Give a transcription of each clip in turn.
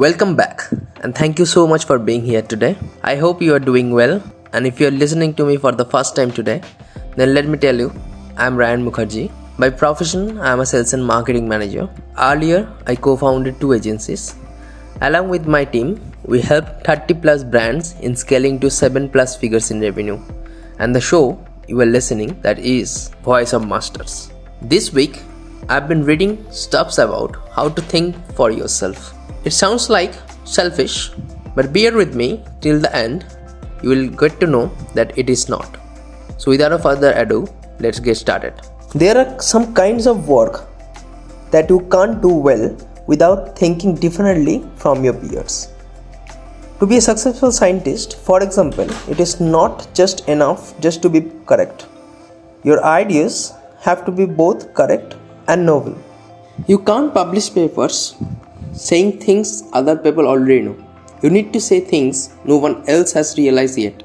Welcome back, and thank you so much for being here today. I hope you are doing well, and if you are listening to me for the first time today, then let me tell you, I am Ryan Mukherjee. By profession, I am a sales and marketing manager. Earlier, I co-founded 2 agencies. Along with my team, we helped 30 plus brands in scaling to 7 plus figures in revenue. And the show you are listening, that is Voice of Masters. This week, I've been reading stuffs about how to think for yourself. It sounds like selfish, but bear with me till the end. You will get to know that it is not. So without further ado, let's get started. There are some kinds of work that you can't do well without thinking differently from your peers. To be a successful scientist, for example, it is not just enough just to be correct. Your ideas have to be both correct and novel. You can't publish papers saying things other people already know. You need to say things no one else has realized yet.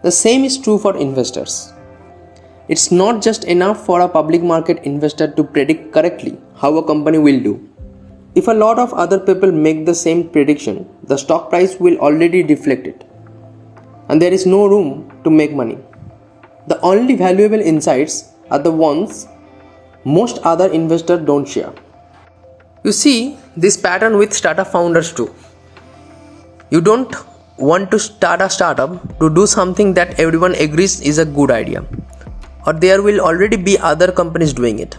The same is true for investors. It's not just enough for a public market investor to predict correctly how a company will do. If a lot of other people make the same prediction, the stock price will already reflect it, and there is no room to make money. The only valuable insights are the ones most other investors don't share. You see this pattern with startup founders too. You don't want to start a startup to do something that everyone agrees is a good idea, or there will already be other companies doing it.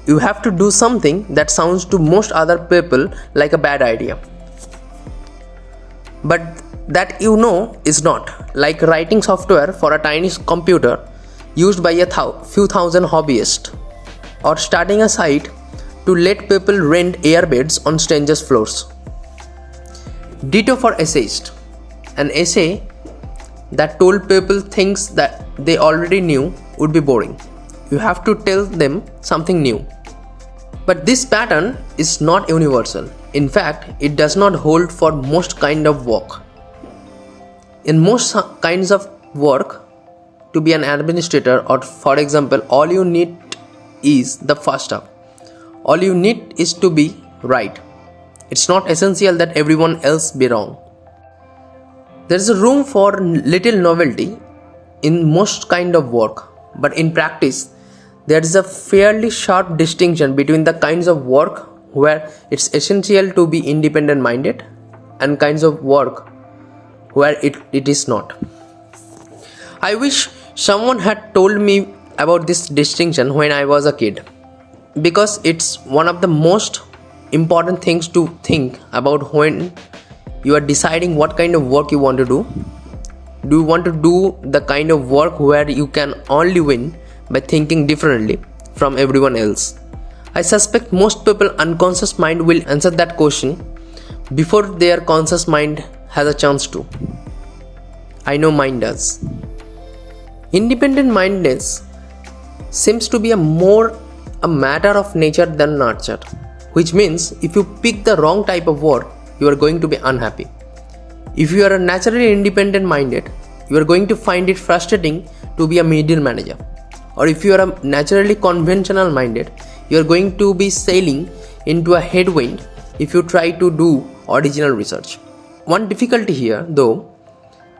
You have to do something that sounds to most other people like a bad idea, but that is not, like writing software for a tiny computer used by a few thousand hobbyists, or starting a site to let people rent airbeds on strangers' floors. Ditto for essayists. An essay that told people things that they already knew would be boring. You have to tell them something new. But this pattern is not universal. In fact, it does not hold for most kind of work. In most kinds of work, to be an administrator, or for example, all you need is the first step. All you need is to be right. It's not essential that everyone else be wrong. There is a room for little novelty in most kind of work, but in practice, there is a fairly sharp distinction between the kinds of work where it's essential to be independent-minded and kinds of work where it is not. I wish someone had told me about this distinction when I was a kid, because it's one of the most important things to think about when you are deciding what kind of work you want to do. Do you want to do the kind of work where you can only win by thinking differently from everyone else? I suspect most people unconscious mind will answer that question before their conscious mind has a chance to. I know mine does. Independent-mindedness seems to be a matter of nature than nurture, which means if you pick the wrong type of work, you are going to be unhappy. If you are naturally independent-minded, you are going to find it frustrating to be a middle manager. Or if you are naturally conventional-minded, you are going to be sailing into a headwind if you try to do original research. One difficulty here, though,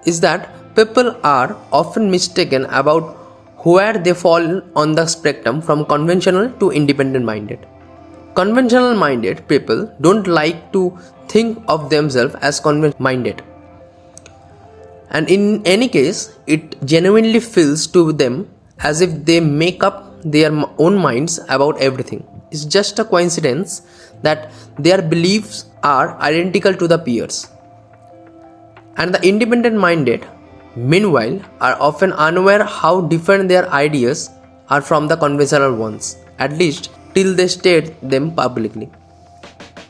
is that people are often mistaken about where they fall on the spectrum from conventional to independent-minded. Conventional-minded people don't like to think of themselves as conventional-minded. And in any case, it genuinely feels to them as if they make up their own minds about everything. It's just a coincidence that their beliefs are identical to the peers. And the independent-minded, meanwhile, are often unaware how different their ideas are from the conventional ones, at least till they state them publicly.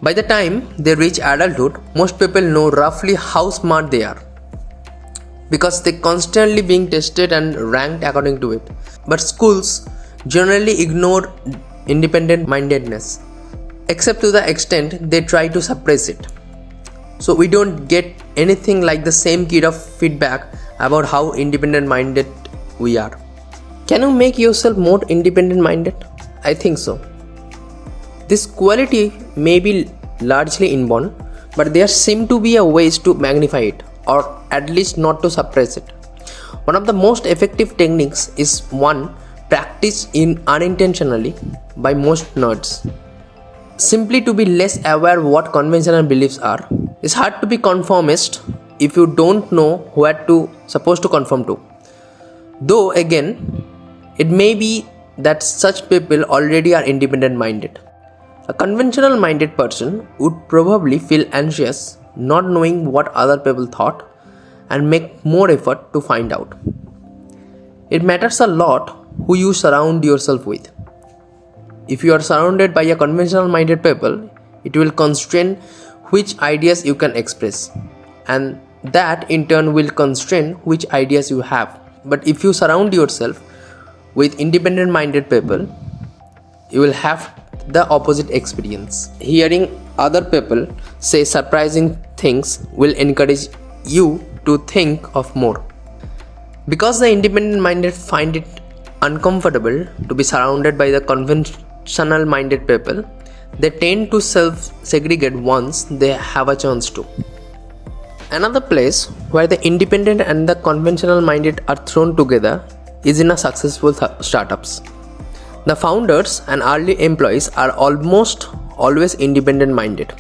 By the time they reach adulthood, most people know roughly how smart they are, because they constantly being tested and ranked according to it. But schools generally ignore independent-mindedness, except to the extent they try to suppress it. So we don't get anything like the same kind of feedback about how independent-minded we are. Can you make yourself more independent-minded? I think so. This quality may be largely inborn. but there seem to be a ways to magnify it, or at least not to suppress it. One of the most effective techniques is one practiced unintentionally by most nerds. Simply to be less aware what conventional beliefs are. It's hard to be conformist if you don't know what to supposed to conform to. Though again, it may be that such people already are independent minded. A conventional minded person would probably feel anxious not knowing what other people thought and make more effort to find out. It matters a lot who you surround yourself with. If you are surrounded by a conventional minded people, it will constrain which ideas you can express, and that in turn will constrain which ideas you have. But if you surround yourself with independent minded people, you will have the opposite experience. Hearing other people say surprising things will encourage you to think of more. Because the independent minded find it uncomfortable to be surrounded by the conventional minded people, they tend to self-segregate once they have a chance to. Another place where the independent and the conventional minded are thrown together is in a successful startups. The founders and early employees are almost always independent minded.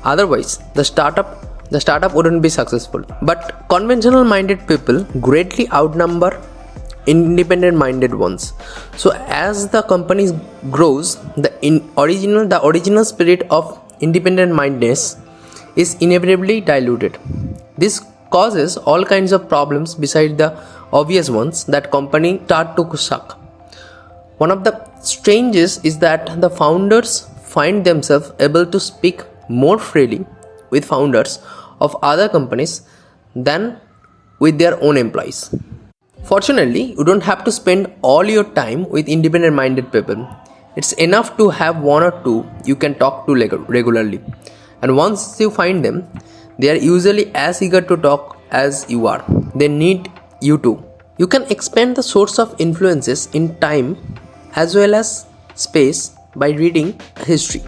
Otherwise, the startup wouldn't be successful. But conventional minded people greatly outnumber independent minded ones. So as the company grows, the original spirit of independent mindedness is inevitably diluted. This causes all kinds of problems besides the obvious ones that company start to suck. One of the strangest is that the founders find themselves able to speak more freely with founders of other companies than with their own employees. Fortunately, you don't have to spend all your time with independent minded people. It's enough to have one or two you can talk to regularly. And once you find them, they are usually as eager to talk as you are. They need you too. You can expand the source of influences in time as well as space by reading history.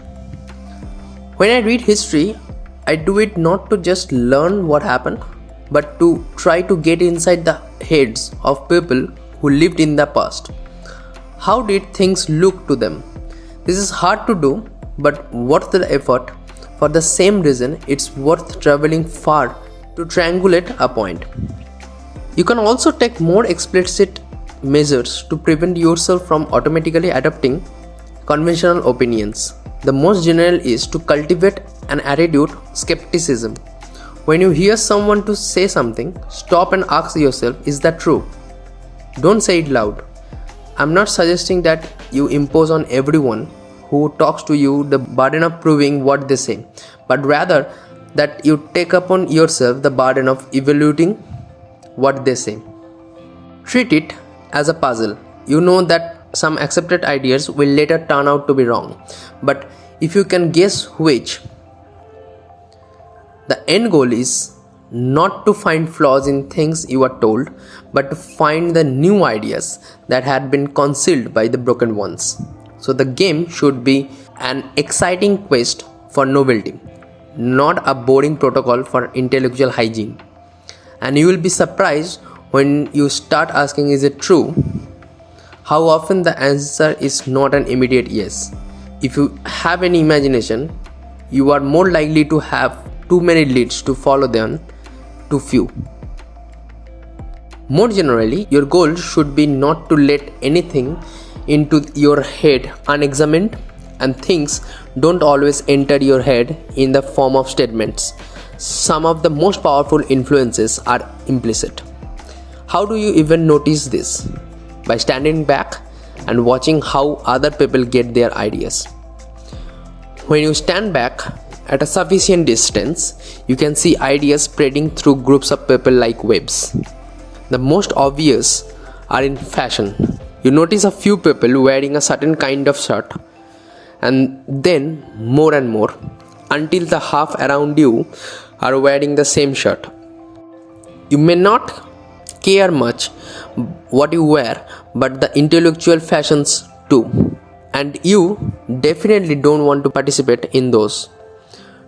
When I read history, I do it not to just learn what happened, but to try to get inside the heads of people who lived in the past. How did things look to them? This is hard to do, but worth the effort. For the same reason, it's worth traveling far to triangulate a point. You can also take more explicit measures to prevent yourself from automatically adopting conventional opinions. The most general is to cultivate an attitude skepticism. When you hear someone to say something, stop and ask yourself, is that true? Don't say it loud. I'm not suggesting that you impose on everyone who talks to you the burden of proving what they say, but rather that you take upon yourself the burden of evaluating what they say. Treat it as a puzzle. You know that some accepted ideas will later turn out to be wrong, but if you can guess which, the end goal is not to find flaws in things you are told, but to find the new ideas that had been concealed by the broken ones. So the game should be an exciting quest for novelty, not a boring protocol for intellectual hygiene. And you will be surprised when you start asking, is it true? How often the answer is not an immediate yes. If you have any imagination, you are more likely to have too many leads to follow than too few. More generally, your goal should be not to let anything into your head unexamined, and things don't always enter your head in the form of statements. Some of the most powerful influences are implicit. How do you even notice this? By standing back and watching how other people get their ideas. When you stand back at a sufficient distance, you can see ideas spreading through groups of people like webs. The most obvious are in fashion. You notice a few people wearing a certain kind of shirt, and then more and more, until the half around you are wearing the same shirt. You may not care much what you wear, but the intellectual fashions too, and you definitely don't want to participate in those.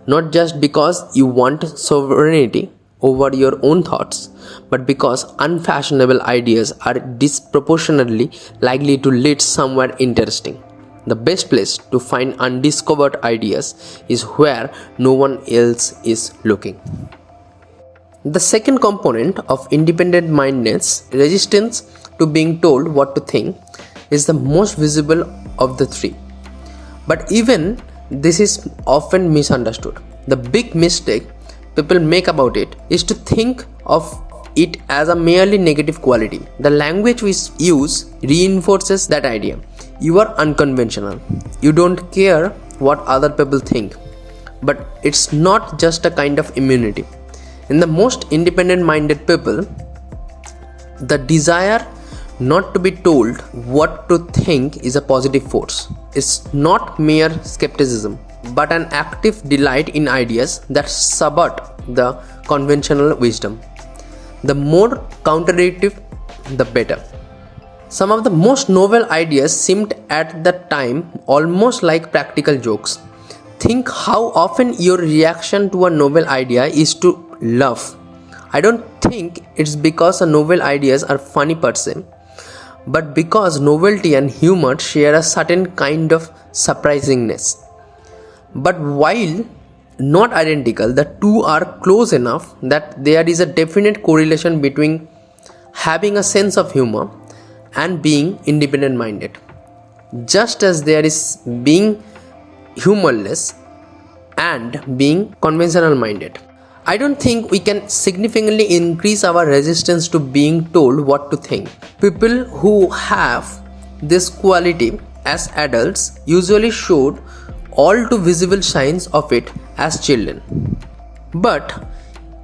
not just because you want sovereignty over your own thoughts, but because unfashionable ideas are disproportionately likely to lead somewhere interesting. The best place to find undiscovered ideas is where no one else is looking. The second component of independent-mindedness, resistance to being told what to think, is the most visible of the three. But even this is often misunderstood. The big mistake people make about it is to think of it as a merely negative quality. The language we use reinforces that idea. You are unconventional. You don't care what other people think. But it's not just a kind of immunity. In the most independent-minded people, the desire not to be told what to think is a positive force. It's not mere skepticism, but an active delight in ideas that subvert the conventional wisdom. The more counterintuitive, the better. Some of the most novel ideas seemed at the time almost like practical jokes. Think how often your reaction to a novel idea is to laugh. I don't think it's because novel ideas are funny per se, but because novelty and humor share a certain kind of surprisingness. But while not identical, the two are close enough that there is a definite correlation between having a sense of humor and being independent-minded. Just as there is being humorless and being conventional-minded. I don't think we can significantly increase our resistance to being told what to think. People who have this quality as adults usually showed all too visible signs of it as children. But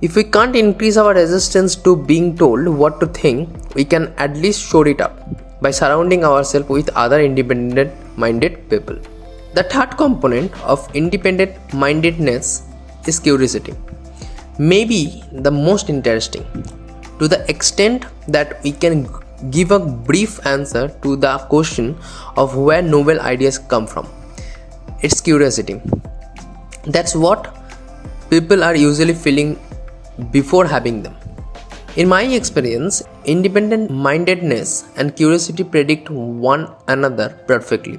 if we can't increase our resistance to being told what to think, we can at least shore it up by surrounding ourselves with other independent-minded people. The third component of independent-mindedness is curiosity. Maybe the most interesting, to the extent that we can give a brief answer to the question of where novel ideas come from. It's curiosity. That's what people are usually feeling before having them. In my experience, independent-mindedness and curiosity predict one another perfectly.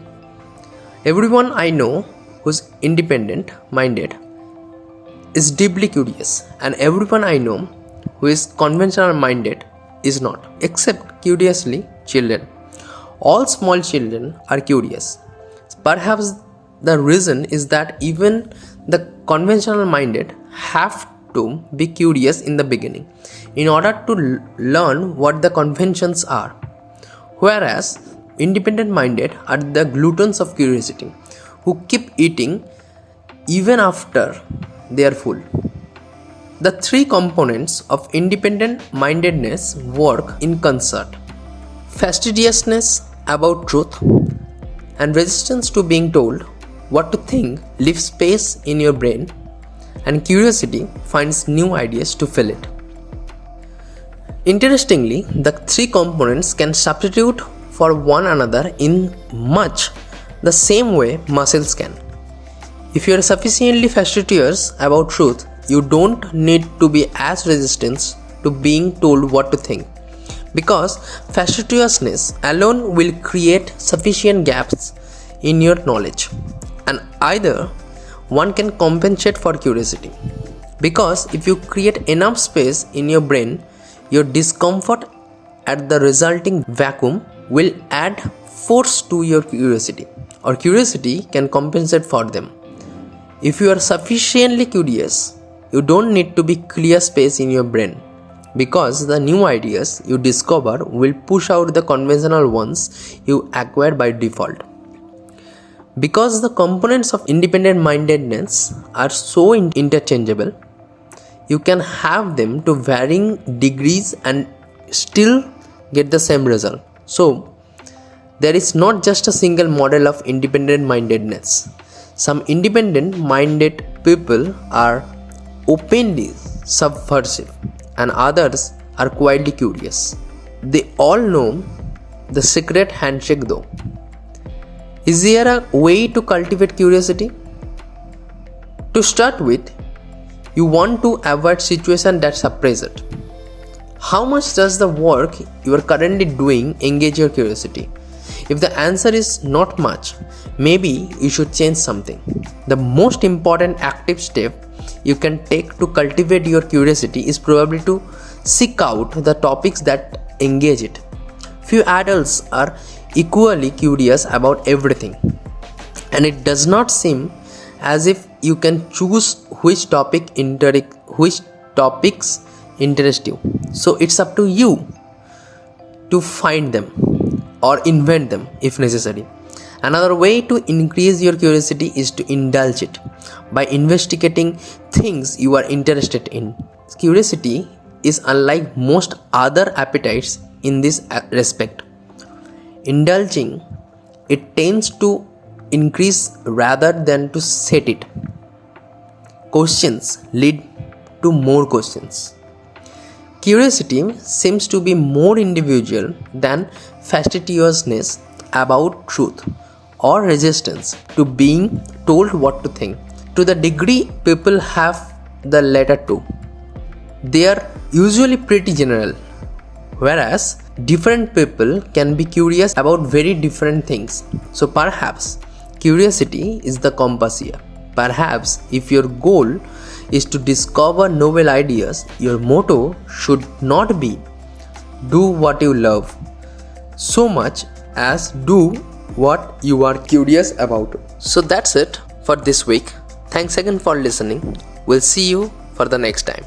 Everyone I know who's independent-minded is deeply curious, and everyone I know who is conventional-minded is not, except curiously children. All small children are curious. Perhaps the reason is that even the conventional-minded have to be curious in the beginning in order to learn what the conventions are, whereas independent-minded are the gluttons of curiosity who keep eating even after they are full. The three components of independent-mindedness work in concert. Fastidiousness about truth and resistance to being told what to think leaves space in your brain, and curiosity finds new ideas to fill it. Interestingly, the three components can substitute for one another in much the same way muscles can. If you are sufficiently fastidious about truth, you don't need to be as resistant to being told what to think, because fastidiousness alone will create sufficient gaps in your knowledge, and either one can compensate for curiosity, because if you create enough space in your brain, your discomfort at the resulting vacuum will add force to your curiosity, or curiosity can compensate for them. If you are sufficiently curious, you don't need to be clear space in your brain, because the new ideas you discover will push out the conventional ones you acquire by default. Because the components of independent-mindedness are so interchangeable, you can have them to varying degrees and still get the same result. So, there is not just a single model of independent-mindedness. Some independent-minded people are openly subversive, and others are quietly curious. They all know the secret handshake though. Is there a way to cultivate curiosity? To start with, you want to avoid situations that suppress it. How much does the work you are currently doing engage your curiosity? If the answer is not much, maybe you should change something. The most important active step you can take to cultivate your curiosity is probably to seek out the topics that engage it. Few adults are equally curious about everything, and it does not seem as if you can choose which topics interest you. So it's up to you to find them or invent them if necessary. Another way to increase your curiosity is to indulge it by investigating things you are interested in. Curiosity is unlike most other appetites in this respect. Indulging it tends to increase rather than to set it. Questions lead to more questions. Curiosity seems to be more individual than fastidiousness about truth or resistance to being told what to think. To the degree people have the latter two, they are usually pretty general, whereas different people can be curious about very different things. So perhaps curiosity is the compass here. Perhaps if your goal is to discover novel ideas, your motto should not be do what you love so much as do what you are curious about. So that's it for this week. Thanks again for listening. We'll see you for the next time.